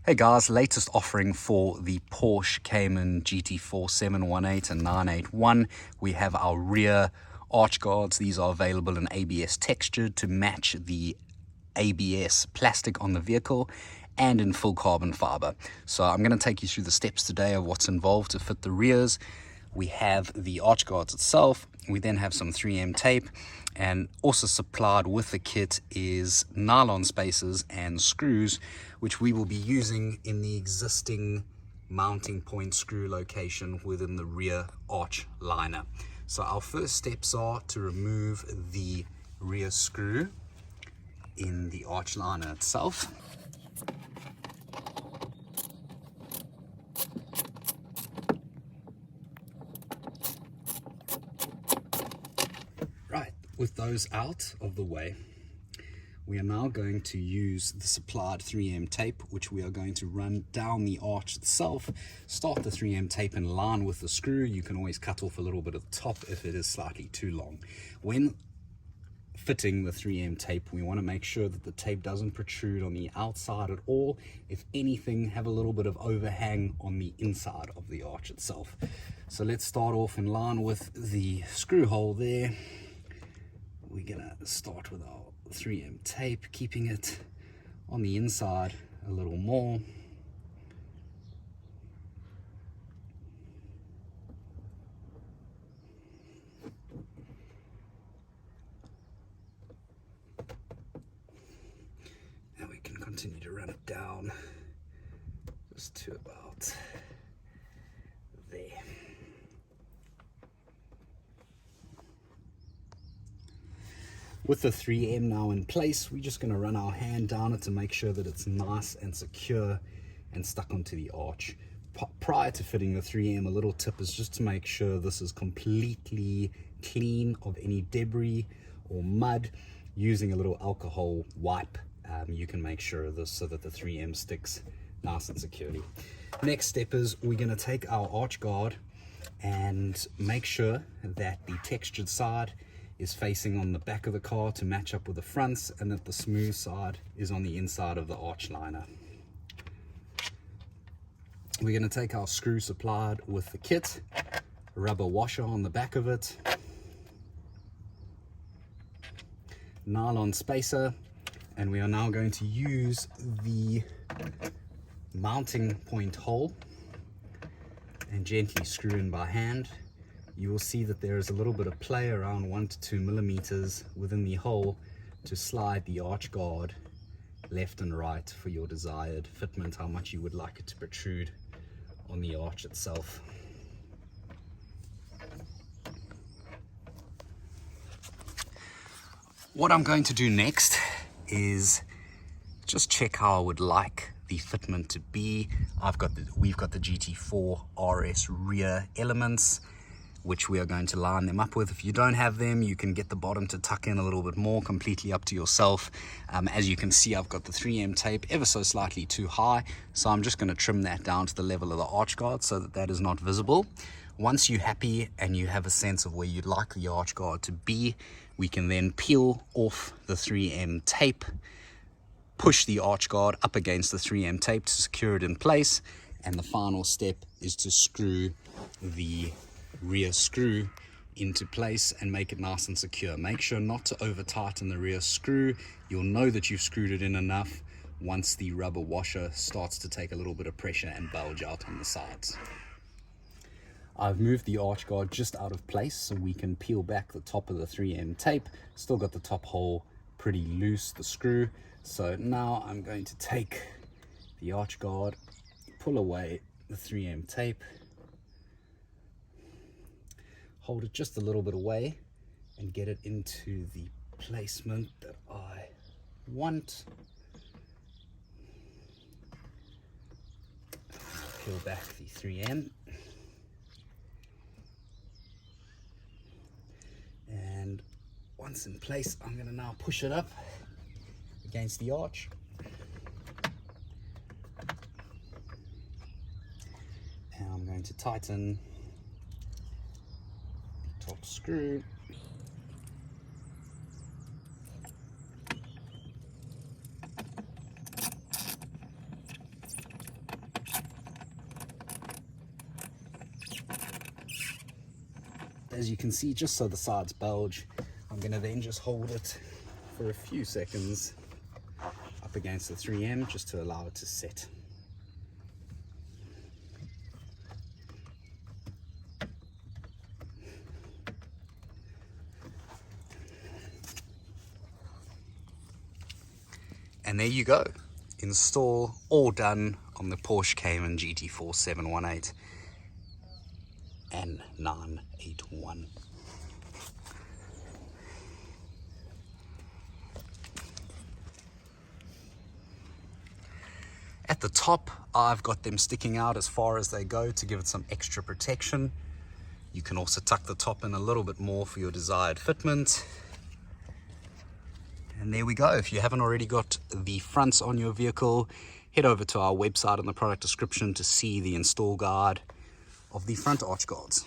Hey guys, latest offering for the Porsche Cayman GT4 718 and 981. We have our rear arch guards. These are available in ABS textured to match the ABS plastic on the vehicle and in full carbon fiber. So I'm going to take you through the steps today of what's involved to fit the rears. We have the arch guards itself. We then have some 3M tape, and also supplied with the kit is nylon spacers and screws, which we will be using in the existing mounting point screw location within the rear arch liner. So our first steps are to remove the rear screw in the arch liner itself. Right, with those out of the way, we are now going to use the supplied 3M tape, which we are going to run down the arch itself. Start the 3M tape in line with the screw. You can always cut off a little bit of the top if it is slightly too long. When fitting the 3M tape, we want to make sure that the tape doesn't protrude on the outside at all. If anything, have a little bit of overhang on the inside of the arch itself. So let's start off in line with the screw hole there. We're gonna start with our 3M tape, keeping it on the inside a little more. And we can continue to run it down just to about there. With the 3M now in place, we're just going to run our hand down it to make sure that it's nice and secure and stuck onto the arch. Prior to fitting the 3M, a little tip is just to make sure this is completely clean of any debris or mud. Using a little alcohol wipe, you can make sure of this so that the 3M sticks nice and securely. Next step is we're going to take our arch guard and make sure that the textured side is facing on the back of the car to match up with the fronts, and that the smooth side is on the inside of the arch liner. We're going to take our screw supplied with the kit, a rubber washer on the back of it, nylon spacer, and we are now going to use the mounting point hole and gently screw in by hand. You will see that there is a little bit of play, around 1 to 2 millimeters within the hole, to slide the arch guard left and right for your desired fitment, how much you would like it to protrude on the arch itself. What I'm going to do next is just check how I would like the fitment to be. We've got the GT4 RS rear elements, which we are going to line them up with. If you don't have them, you can get the bottom to tuck in a little bit more, completely up to yourself. As you can see, I've got the 3M tape ever so slightly too high, so I'm just going to trim that down to the level of the arch guard so that that is not visible. Once you're happy and you have a sense of where you'd like the arch guard to be, we can then peel off the 3M tape, push the arch guard up against the 3M tape to secure it in place, and the final step is to screw the rear screw into place and make it nice and secure. Make sure not to over tighten the rear screw. You'll know that you've screwed it in enough once the rubber washer starts to take a little bit of pressure and bulge out on the sides. I've moved the arch guard just out of place so we can peel back the top of the 3M tape. Still got the top hole pretty loose, the screw. So now I'm going to take the arch guard, pull away the 3M tape, hold it just a little bit away and get it into the placement that I want. Peel back the 3M. And once in place, I'm going to now push it up against the arch. And I'm going to tighten the top screw. as you can see, just so the sides bulge. I'm going to then just hold it for a few seconds up against the 3M just to allow it to set. And there you go. Install all done on the Porsche Cayman GT4 718 and 981. At the top, I've got them sticking out as far as they go to give it some extra protection. You can also tuck the top in a little bit more for your desired fitment. And there we go. If you haven't already got the fronts on your vehicle, head over to our website in the product description to see the install guide of the front arch guards.